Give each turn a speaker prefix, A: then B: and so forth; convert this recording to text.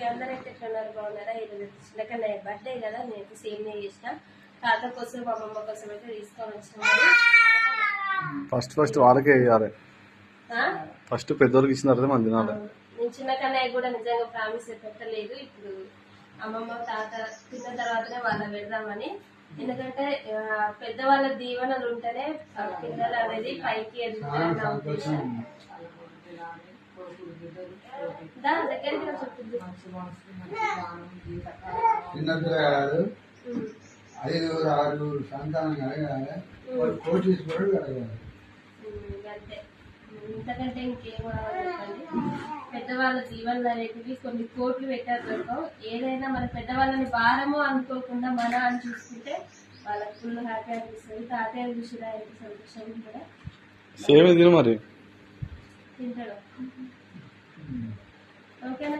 A: అందరైతే ఎట్లున్నారు బాగున్నారా? ఈరోజు చిన్నకన్నయ్య బర్త్డే కదా, నేనైతే సేమియా చేసిన. తాత కోసం అమ్మమ్మ కోసం అయితే తీసుకొని వచ్చినాము.
B: ఫస్ట్ వాళ్ళకే వేయాలి. ఫస్ట్ పెద్దోళ్ళకి ఇచ్చిన తర్వాత మనం తినాలి.
A: నేను చిన్నకన్నయ్య కూడా నిజంగా ప్రామిస్ పెట్టలేదు. ఇప్పుడు అమ్మమ్మ తాత తిన్న తర్వాతనే వాళ్ళ పెడదామని. ఎందుకంటే పెద్దవాళ్ళ దీవెనలు ఉంటేనే పిల్లలు అనేది పైకి ఎదుగుతారని నా ఉద్దేశం. దగ్గరికి చెప్తుంది
C: 5-6 సంతానం కలగాలి, కోటీశ్వరుడు కలగాలి.
A: అంతే, ఇంతకంటే ఇంకేం చెప్పండి. పెద్దవాళ్ళ జీవనాలు అనేటివి కొన్ని కోట్లు పెట్టారు. ఏదైనా మన పెద్దవాళ్ళని భారము అనుకోకుండా మన అని చూసుకుంటే వాళ్ళకి ఫుల్ హ్యాపీ అనిపిస్తుంది. తాతయ్య చూసినా ఎంత సంతోషం కూడా
B: సేమ్ మరి
A: తింటాడు. ఓకేనా?